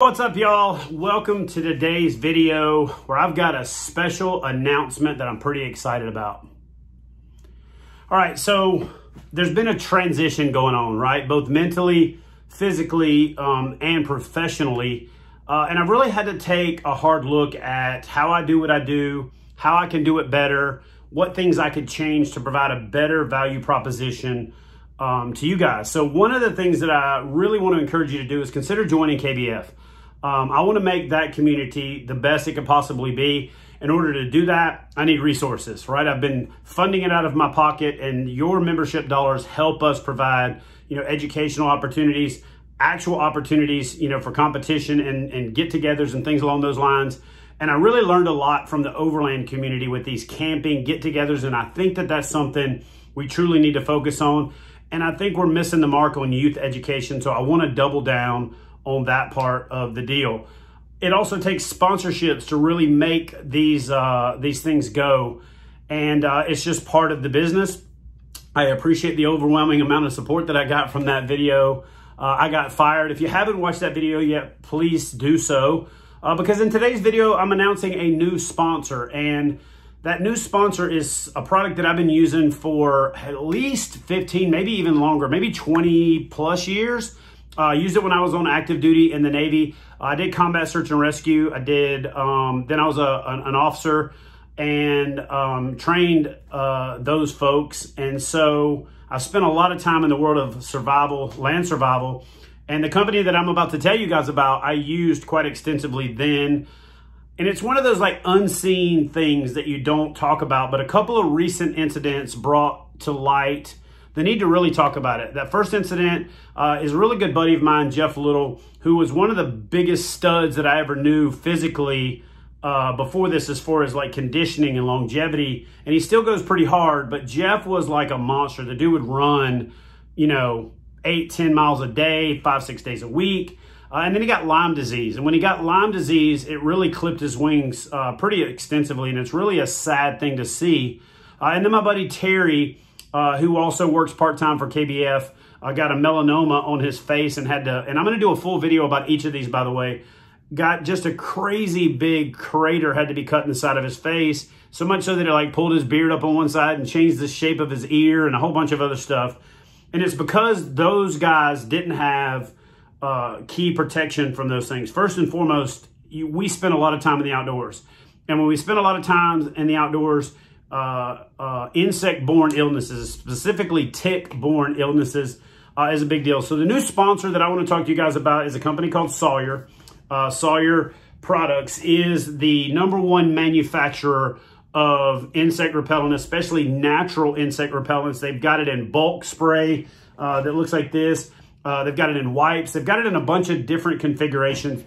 What's up, y'all? Welcome to today's video where I've got a special announcement that I'm pretty excited about. All right, so there's been a transition going on, right? Both mentally, physically, and professionally. And I've really had to take a hard look at how I do what I do, how I can do it better, what things I could change to provide a better value proposition to you guys. So one of the things that I really want to encourage you to do is consider joining KBF. I want to make that community the best it could possibly be. In order to do that, I need resources, right? I've been funding it out of my pocket, and your membership dollars help us provide, educational opportunities, actual opportunities, for competition and get-togethers and things along those lines. And I really learned a lot from the Overland community with these camping get-togethers, and I think that that's something we truly need to focus on. And I think we're missing the mark on youth education, so I want to double down on that part of the deal. It also takes sponsorships to really make these things go, and it's just part of the business. I appreciate the overwhelming amount of support that I got from that video. I got fired. If you haven't watched that video yet, please do so, because in today's video, I'm announcing a new sponsor, and that new sponsor is a product that I've been using for at least 15, maybe even longer, maybe 20 plus years. I used it when I was on active duty in the Navy. I did combat search and rescue. I did, then I was an officer and trained those folks. And so I spent a lot of time in the world of survival, land survival. And the company that I'm about to tell you guys about, I used quite extensively then. And it's one of those like unseen things that you don't talk about, but a couple of recent incidents brought to light the need to really talk about it. That first incident is a really good buddy of mine, Jeff Little, who was one of the biggest studs that I ever knew physically before this, as far as like conditioning and longevity. And he still goes pretty hard, but Jeff was like a monster. The dude would run, 8-10 miles a day, 5-6 days a week. And then he got Lyme disease. And when he got Lyme disease, it really clipped his wings pretty extensively. And it's really a sad thing to see. And then my buddy Terry, who also works part-time for KBF, got a melanoma on his face and had to, and I'm going to do a full video about each of these, by the way, got just a crazy big crater had to be cut in the side of his face, so much so that it like pulled his beard up on one side and changed the shape of his ear and a whole bunch of other stuff. And it's because those guys didn't have key protection from those things. First and foremost, we spend a lot of time in the outdoors. And when we spend a lot of time in the outdoors, insect-borne illnesses, specifically tick-borne illnesses, is a big deal. So the new sponsor that I want to talk to you guys about is a company called Sawyer. Sawyer Products is the #1 manufacturer of insect repellent, especially natural insect repellents. They've got it in bulk spray that looks like this. They've got it in wipes. They've got it in a bunch of different configurations.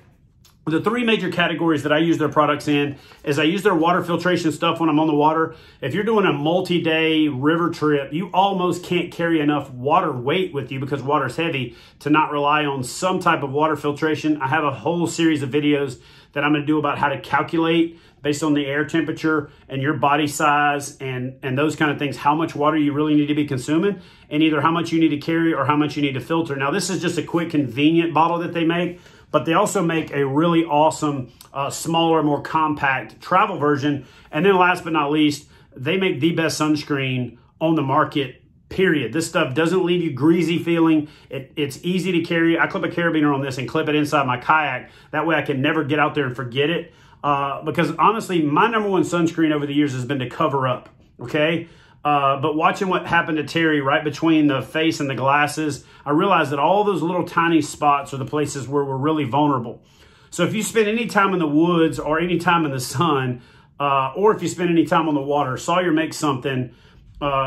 The three major categories that I use their products in is I use their water filtration stuff when I'm on the water. If you're doing a multi-day river trip, you almost can't carry enough water weight with you because water's heavy to not rely on some type of water filtration. I have a whole series of videos that I'm going to do about how to calculate based on the air temperature and your body size and those kind of things, how much water you really need to be consuming, and either how much you need to carry or how much you need to filter. Now, this is just a quick, convenient bottle that they make, but they also make a really awesome, smaller, more compact travel version. And then last but not least, they make the best sunscreen on the market, period. This stuff doesn't leave you greasy feeling. It's easy to carry. I clip a carabiner on this and clip it inside my kayak. That way I can never get out there and forget it. Because honestly, my #1 sunscreen over the years has been to cover up, okay? But watching what happened to Terry right between the face and the glasses, I realized that all those little tiny spots are the places where we're really vulnerable. So if you spend any time in the woods or any time in the sun, or if you spend any time on the water, Sawyer makes something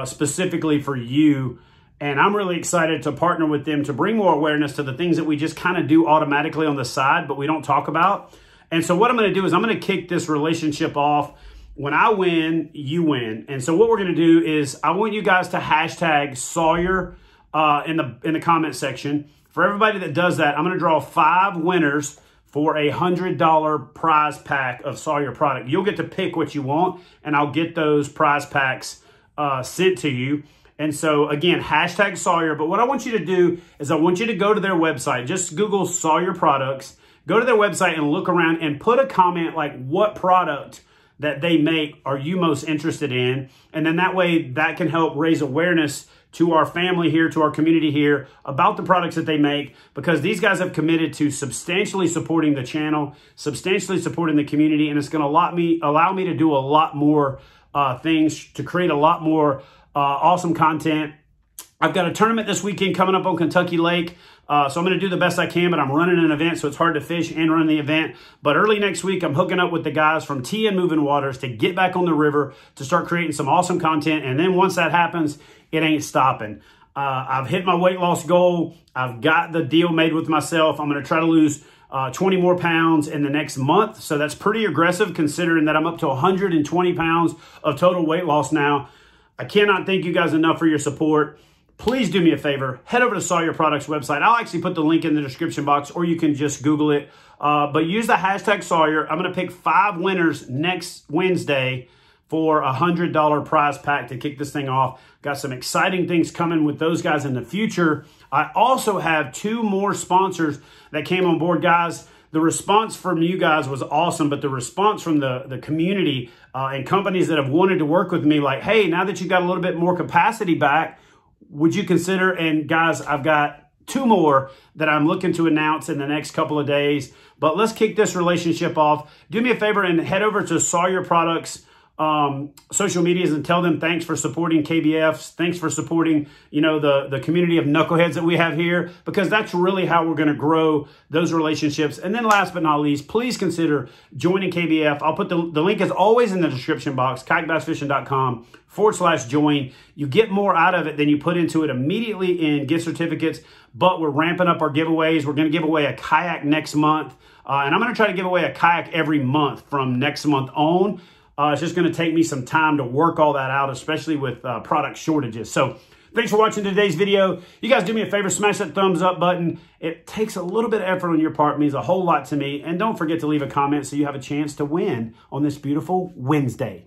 specifically for you. And I'm really excited to partner with them to bring more awareness to the things that we just kind of do automatically on the side, but we don't talk about. And so what I'm going to do is I'm going to kick this relationship off. When I win, you win. And so what we're going to do is I want you guys to hashtag Sawyer in the comment section. For everybody that does that, I'm going to draw 5 winners for a $100 prize pack of Sawyer product. You'll get to pick what you want, and I'll get those prize packs sent to you. And so, again, hashtag Sawyer. But what I want you to do is I want you to go to their website. Just Google Sawyer Products. go to their website and look around and put a comment like what product that they make are you most interested in. And then that way that can help raise awareness to our family here, to our community here about the products that they make, because these guys have committed to substantially supporting the channel, substantially supporting the community, and it's going to allow me to do a lot more things, to create a lot more awesome content. I've got a tournament this weekend coming up on Kentucky Lake, so I'm going to do the best I can, but I'm running an event, so it's hard to fish and run the event. But early next week, I'm hooking up with the guys from TN Moving Waters to get back on the river to start creating some awesome content. And then once that happens, it ain't stopping. I've hit my weight loss goal. I've got the deal made with myself. I'm going to try to lose 20 more pounds in the next month. So that's pretty aggressive considering that I'm up to 120 pounds of total weight loss now. I cannot thank you guys enough for your support. Please do me a favor. Head over to Sawyer Products website. I'll actually put the link in the description box, or you can just Google it. But use the hashtag Sawyer. I'm going to pick 5 winners next Wednesday for a $100 prize pack to kick this thing off. Got some exciting things coming with those guys in the future. I also have 2 more sponsors that came on board. Guys, the response from you guys was awesome, but the response from the community and companies that have wanted to work with me, like, hey, now that you got a little bit more capacity back, would you consider? And guys, I've got 2 more that I'm looking to announce in the next couple of days. But let's kick this relationship off. Do me a favor and head over to Sawyer Products social medias and tell them thanks for supporting KBFs. Thanks for supporting, you know, the community of knuckleheads that we have here, because that's really how we're going to grow those relationships. And then last but not least, please consider joining KBF. I'll put the link is always in the description box, kayakbassfishing.com/join. You get more out of it than you put into it immediately in gift certificates, but we're ramping up our giveaways. We're going to give away a kayak next month. And I'm going to try to give away a kayak every month from next month on. It's just going to take me some time to work all that out, especially with product shortages. So thanks for watching today's video. You guys do me a favor, smash that thumbs up button. It takes a little bit of effort on your part, means a whole lot to me. And don't forget to leave a comment so you have a chance to win on this beautiful Wednesday.